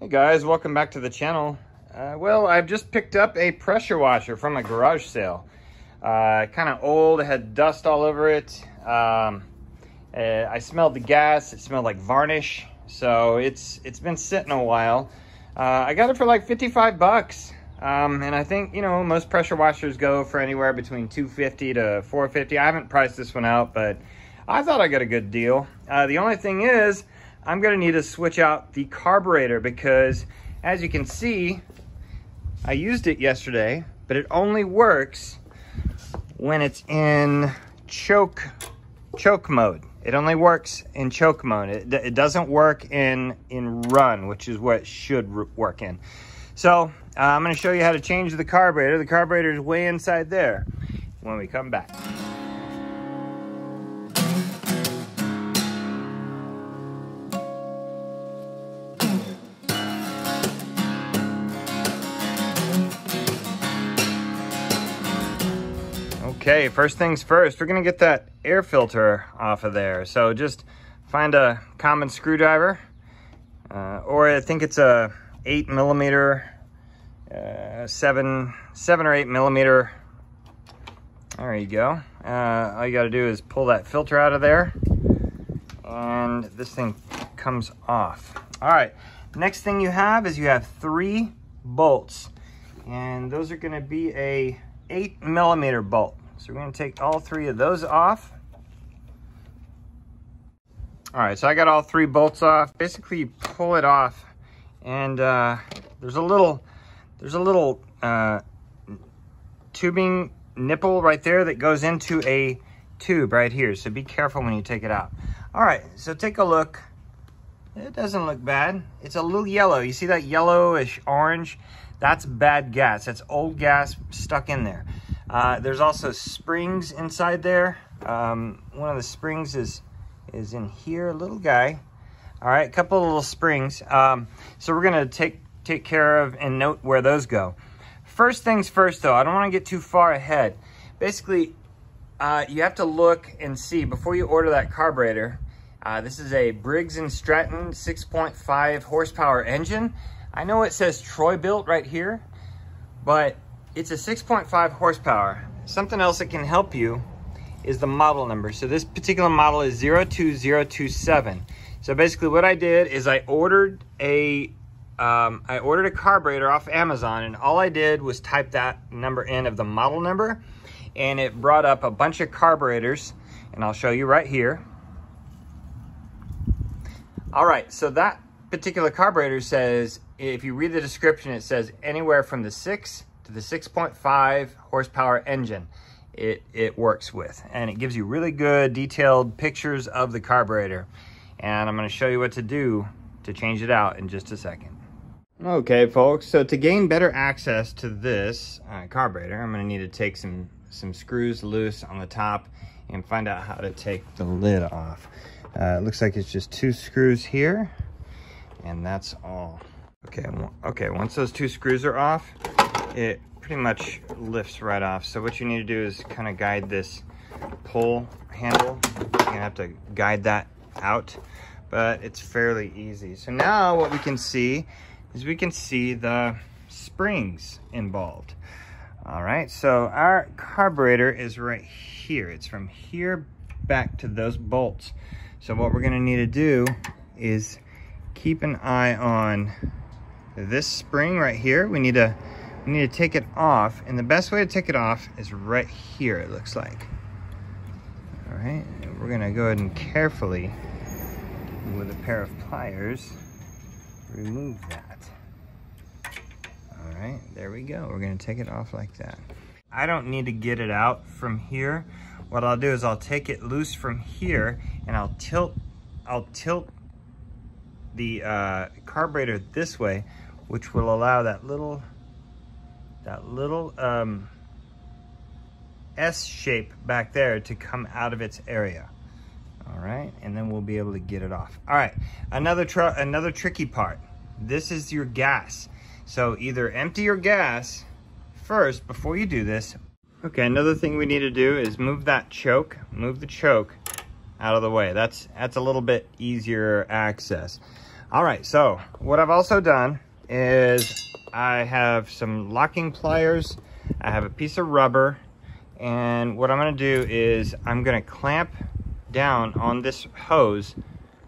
Hey guys, welcome back to the channel. Well, I've just picked up a pressure washer from a garage sale. Kind of old, it had dust all over it. I smelled the gas, it smelled like varnish. So it's been sitting a while. I got it for like 55 bucks. And I think, you know, most pressure washers go for anywhere between $250 to $450. I haven't priced this one out, but I thought I got a good deal. The only thing is, I'm gonna need to switch out the carburetor because, as you can see, I used it yesterday, but it only works when it's in choke mode. It only works in choke mode. It doesn't work in run, which is what it should work in. So I'm gonna show you how to change the carburetor. The carburetor is way inside there when we come back. Okay, first things first, we're gonna get that air filter off of there. So just find a common screwdriver, or I think it's a 8mm, 7 or 8mm. There you go. All you gotta do is pull that filter out of there, and this thing comes off. All right, next thing you have is you have 3 bolts, and those are gonna be a 8mm bolt. So we're gonna take all 3 of those off. All right, so I got all 3 bolts off. Basically, you pull it off, and there's a little tubing nipple right there that goes into a tube right here. So be careful when you take it out. All right, so take a look. It doesn't look bad. It's a little yellow. You see that yellowish orange? That's bad gas. That's old gas stuck in there. There's also springs inside there. One of the springs is in here, a little guy. All right, a couple of little springs. So we're gonna take care of and note where those go. First things first though, I don't wanna get too far ahead. Basically, you have to look and see before you order that carburetor. This is a Briggs and Stratton 6.5 horsepower engine. I know it says Troy built right here, but it's a 6.5 horsepower. Something else that can help you is the model number. So this particular model is 02027. So basically what I did is I ordered a carburetor off Amazon, and all I did was type that number in of the model number, and it brought up a bunch of carburetors, and I'll show you right here. All right, so that particular carburetor says, if you read the description, it says anywhere from the 6 to the 6.5 horsepower engine it works with, and it gives you really good detailed pictures of the carburetor, and I'm going to show you what to do to change it out in just a second. Okay folks, so to gain better access to this carburetor, I'm going to need to take some screws loose on the top and find out how to take the lid off. It looks like it's just 2 screws here, and that's all. Okay, once those 2 screws are off, it pretty much lifts right off. So what you need to do is kind of guide this pull handle. You're gonna have to guide that out, but it's fairly easy. So now what we can see is we can see the springs involved. All right, so our carburetor is right here. It's from here back to those bolts. So what we're gonna need to do is keep an eye on this spring right here. We need to take it off, and the best way to take it off is right here, it looks like. All right, and we're gonna go ahead and carefully, with a pair of pliers, remove that. All right, there we go. We're gonna take it off like that. I don't need to get it out from here. What I'll do is I'll take it loose from here, and I'll tilt the carburetor this way, which will allow that little S shape back there to come out of its area. All right, and then we'll be able to get it off. All right, another tricky part. This is your gas. So either empty your gas first before you do this. Okay, another thing we need to do is move the choke out of the way. That's a little bit easier access. All right, so what I've also done is I have some locking pliers, I have a piece of rubber, and what I'm gonna do is I'm gonna clamp down on this hose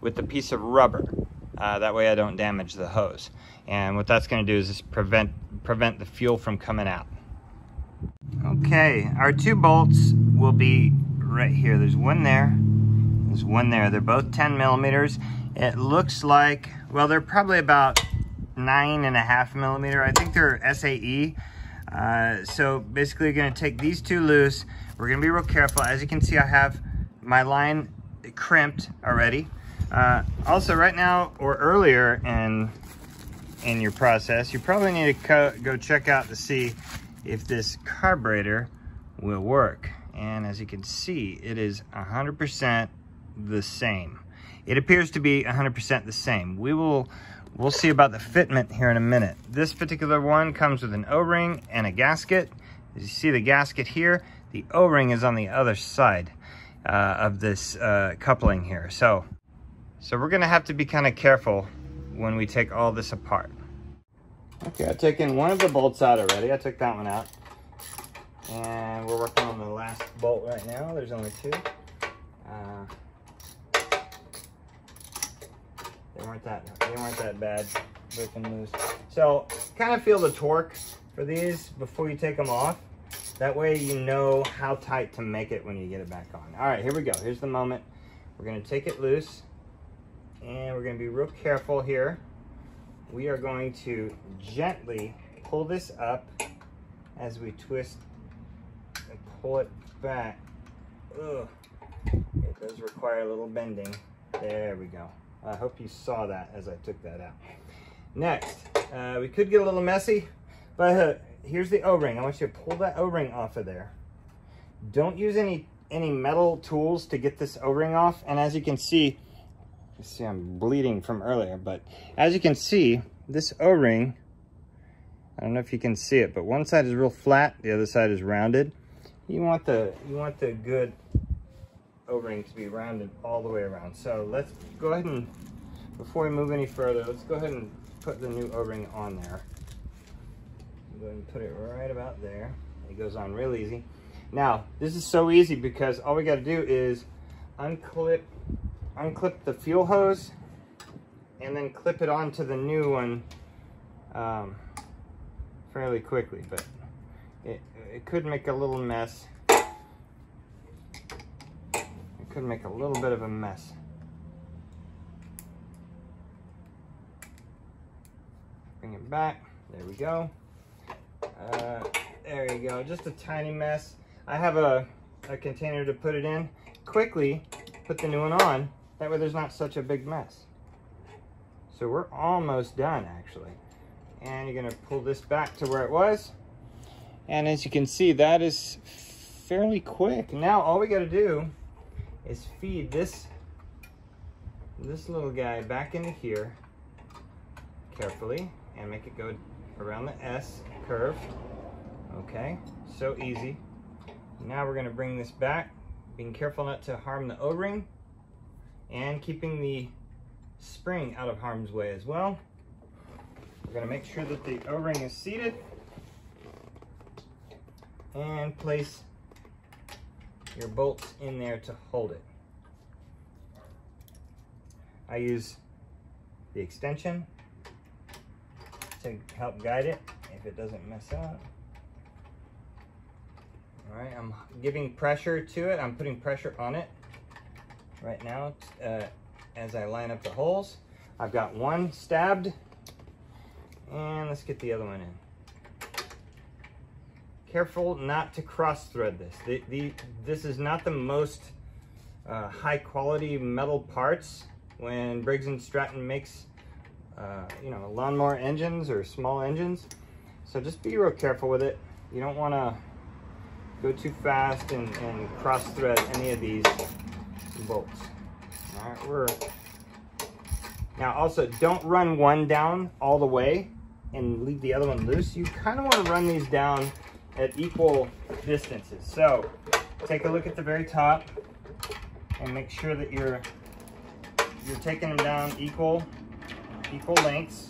with the piece of rubber. That way I don't damage the hose. And what that's gonna do is just prevent the fuel from coming out. Okay, our 2 bolts will be right here. There's one there, there's one there. They're both 10 millimeters. It looks like, well, they're probably about 9.5 millimeter. I think they're SAE. So basically you're gonna take these 2 loose. We're gonna be real careful. As you can see, I have my line crimped already. Also right now or earlier in your process, you probably need to go check out to see if this carburetor will work. And as you can see, it is 100% the same. It appears to be 100% the same. We'll see about the fitment here in a minute. This particular one comes with an O-ring and a gasket. As you see the gasket here, the O-ring is on the other side of this coupling here. So we're gonna have to be kind of careful when we take all this apart. Okay, I've taken one of the bolts out already. I took that one out. And we're working on the last bolt right now. There's only 2. They weren't that bad, breaking loose. So kind of feel the torque for these before you take them off. That way you know how tight to make it when you get it back on. All right, here we go. Here's the moment. We're gonna take it loose and we're gonna be real careful here. We are going to gently pull this up as we twist and pull it back. Ugh. It does require a little bending. There we go. I hope you saw that as I took that out. Next, we could get a little messy, but here's the O-ring. I want you to pull that O-ring off of there. Don't use any metal tools to get this O-ring off. And as you can see, I'm bleeding from earlier, but as you can see, this O-ring, I don't know if you can see it, but one side is real flat, the other side is rounded. You want the good O-ring to be rounded all the way around. So let's go ahead and, before we move any further, let's go ahead and put the new O-ring on there. Go ahead and put it right about there. It goes on real easy. Now, this is so easy because all we got to do is unclip the fuel hose and then clip it onto the new one fairly quickly, but it could make a little mess. It could make a little bit of a mess. Bring it back. There we go. There you go. Just a tiny mess. I have a container to put it in. Quickly put the new one on. That way there's not such a big mess. So we're almost done actually. And you're gonna pull this back to where it was. And as you can see, that is fairly quick. Now all we gotta do is feed this little guy back into here carefully and make it go around the S curve. Okay, so easy. Now we're gonna bring this back, being careful not to harm the O-ring and keeping the spring out of harm's way as well. We're gonna make sure that the O-ring is seated and place your bolts in there to hold it. I use the extension to help guide it if it doesn't mess up. All right, I'm giving pressure to it. I'm putting pressure on it right now as I line up the holes. I've got one stabbed, and let's get the other one in. Careful not to cross thread this. This is not the most high quality metal parts when Briggs and Stratton makes lawnmower engines or small engines. So just be real careful with it. You don't want to go too fast and cross thread any of these bolts. All right, now also don't run one down all the way and leave the other one loose. You kind of want to run these down at equal distances. So take a look at the very top and make sure that you're taking them down equal. equal lengths.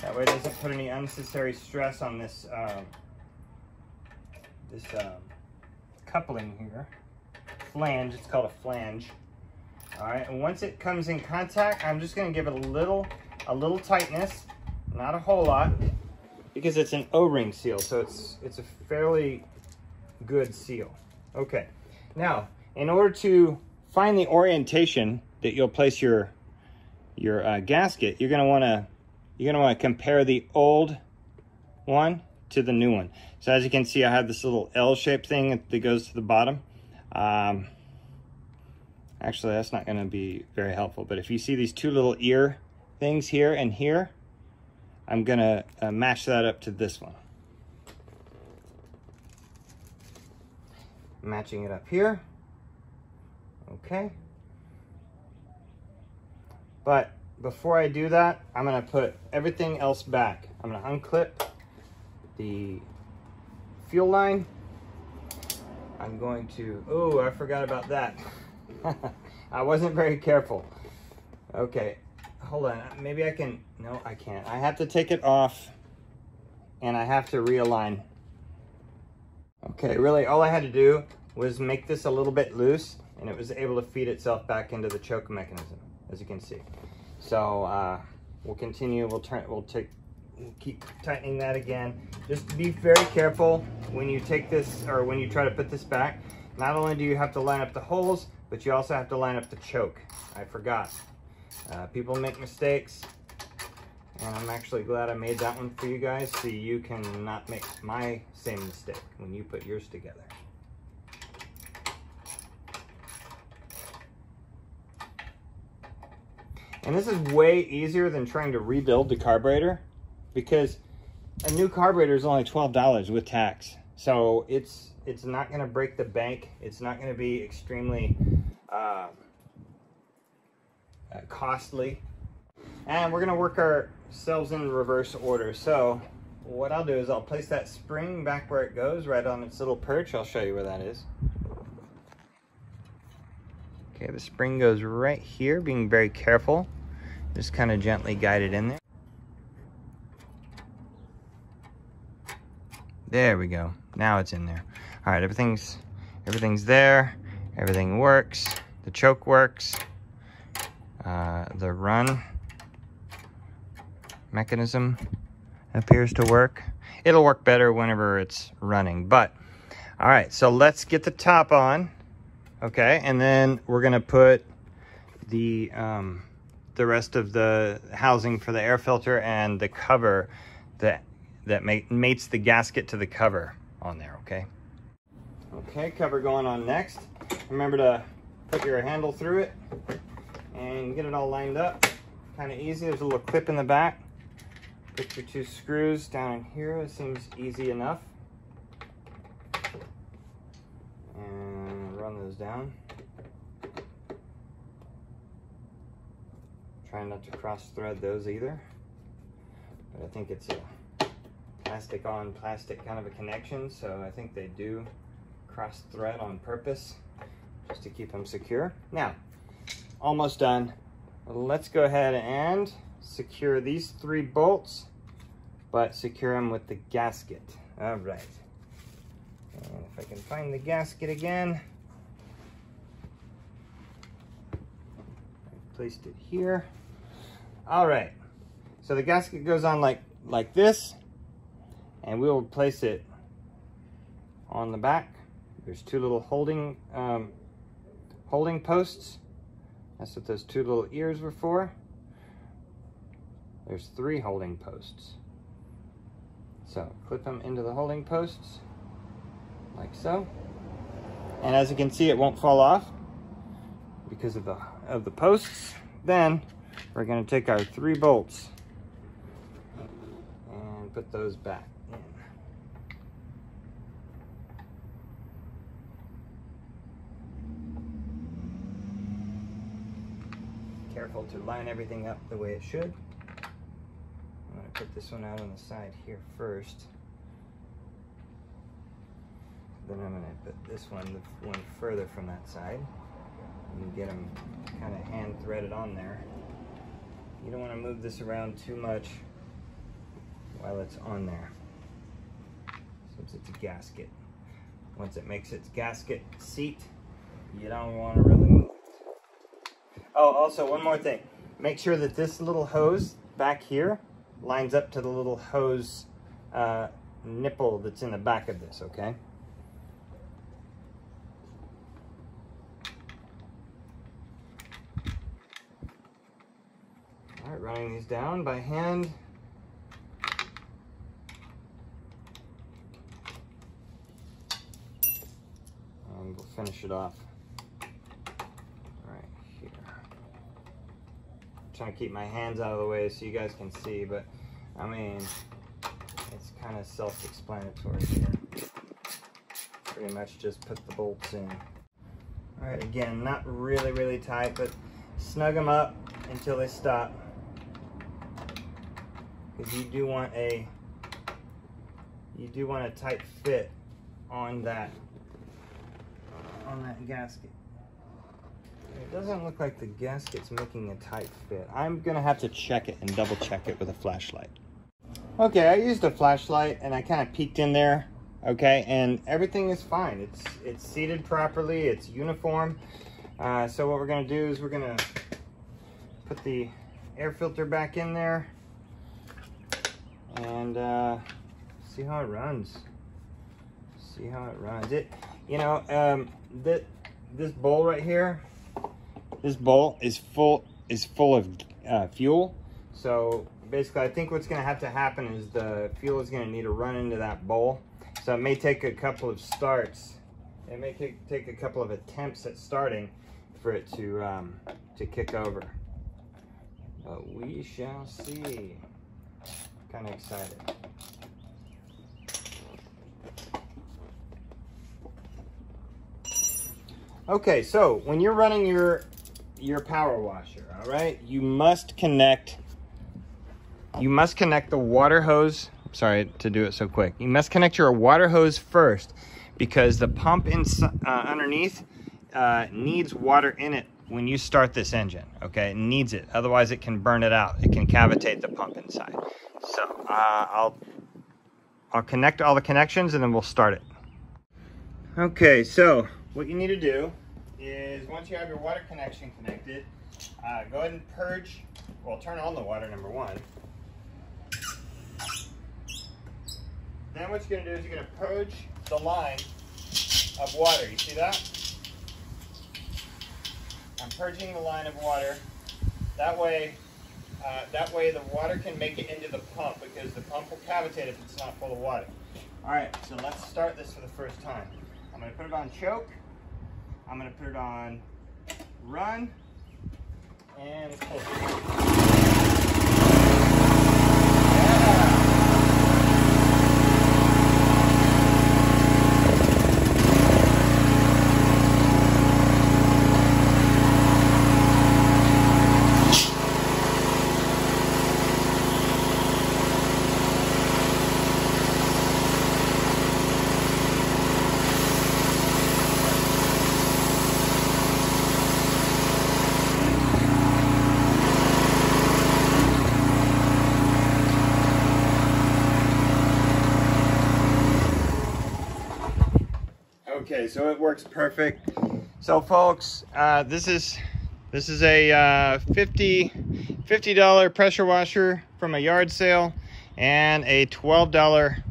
That way it doesn't put any unnecessary stress on this coupling here. Flange, it's called a flange. All right, and once it comes in contact, I'm just gonna give it a little tightness, not a whole lot, because it's an O-ring seal, so it's a fairly good seal. Okay, now in order to find the orientation that you'll place your gasket, you're gonna wanna compare the old one to the new one. So as you can see, I have this little L-shaped thing that goes to the bottom. Actually, that's not gonna be very helpful, but if you see these two little ear things here and here, I'm gonna match that up to this one. Matching it up here. Okay. But before I do that, I'm gonna put everything else back. I'm gonna unclip the fuel line. I'm going to, oh, I forgot about that. I wasn't very careful. Okay, hold on, maybe I can, no, I can't. I have to take it off and I have to realign. Okay, really all I had to do was make this a little bit loose and it was able to feed itself back into the choke mechanism, as you can see. So we'll continue, we'll keep tightening that again. Just be very careful when you take this, or when you try to put this back. Not only do you have to line up the holes, but you also have to line up the choke. I forgot. People make mistakes, and I'm actually glad I made that one for you guys so you can not make my same mistake when you put yours together. And this is way easier than trying to rebuild the carburetor, because a new carburetor is only $12 with tax. So it's not going to break the bank. It's not going to be extremely costly. And we're going to work ourselves in reverse order. So what I'll do is I'll place that spring back where it goes, right on its little perch. I'll show you where that is. Okay, the spring goes right here, being very careful. Just kind of gently guide it in there. There we go. Now it's in there. All right, everything's there. Everything works. The choke works. The run mechanism appears to work. It'll work better whenever it's running. But all right, so let's get the top on. Okay, and then we're gonna put the rest of the housing for the air filter and the cover that mates the gasket to the cover on there. Okay. Okay, cover going on next. Remember to put your handle through it and get it all lined up. Kind of easy. There's a little clip in the back. Put your two screws down in here. It seems easy enough. And run those down. Try not to cross thread those either. But I think it's a plastic on plastic kind of a connection, so I think they do cross thread on purpose just to keep them secure. Now, almost done. Let's go ahead and secure these 3 bolts, but secure them with the gasket. All right. And if I can find the gasket again, I placed it here. All right. So the gasket goes on like this, and we will place it on the back. There's 2 little holding posts. That's what those 2 little ears were for. There's 3 holding posts. So clip them into the holding posts like so. And as you can see, it won't fall off because of the posts. Then we're going to take our 3 bolts and put those back in. Careful to line everything up the way it should. I'm going to put this one out on the side here first. Then I'm going to put this one, the one further from that side, and get them kind of hand threaded on there. You don't want to move this around too much while it's on there, since it's a gasket. Once it makes its gasket seat, you don't want to really move it. Oh, also one more thing. Make sure that this little hose back here lines up to the little hose nipple that's in the back of this, okay? All right, running these down by hand. And we'll finish it off right here. I'm trying to keep my hands out of the way so you guys can see, but I mean, it's kind of self-explanatory here. Pretty much just put the bolts in. All right, again, not really, really tight, but snug them up until they stop. Because you do want a tight fit on that gasket. It doesn't look like the gasket's making a tight fit. I'm gonna have to check it and double check it with a flashlight. Okay, I used a flashlight and I kind of peeked in there, okay, and everything is fine. It's seated properly, it's uniform. So what we're gonna do is we're gonna put the air filter back in there and see how it runs. See how it runs. You know, this bowl right here, this bowl is full of fuel. So basically, I think what's going to have to happen is the fuel is going to need to run into that bowl. So it may take a couple of starts. It may take a couple of attempts at starting for it to kick over. But we shall see. Kind of excited. Okay, so when you're running your power washer, all right, you must connect the water hose. Sorry to do it so quick. You must connect your water hose first, because the pump underneath needs water in it when you start this engine. Okay, it needs it, otherwise it can burn it out. It can cavitate the pump inside. So I'll connect all the connections and then we'll start it. Okay, so what you need to do is, once you have your water connection connected, go ahead and purge, well, turn on the water, number one. Then what you're going to do is you're going to purge the line of water. You see that? I'm purging the line of water. That way the water can make it into the pump, because the pump will cavitate if it's not full of water. All right, so let's start this for the first time. I'm going to put it on choke. I'm going to put it on run, and pull it. Okay, so it works perfect. So folks, this is a $50 pressure washer from a yard sale, and a $12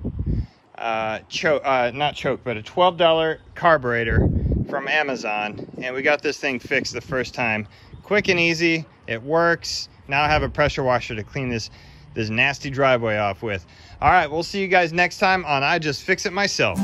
not choke, but a $12 carburetor from Amazon, and we got this thing fixed the first time. Quick and easy, it works. Now I have a pressure washer to clean this nasty driveway off with. All right, we'll see you guys next time on I Just Fix It Myself.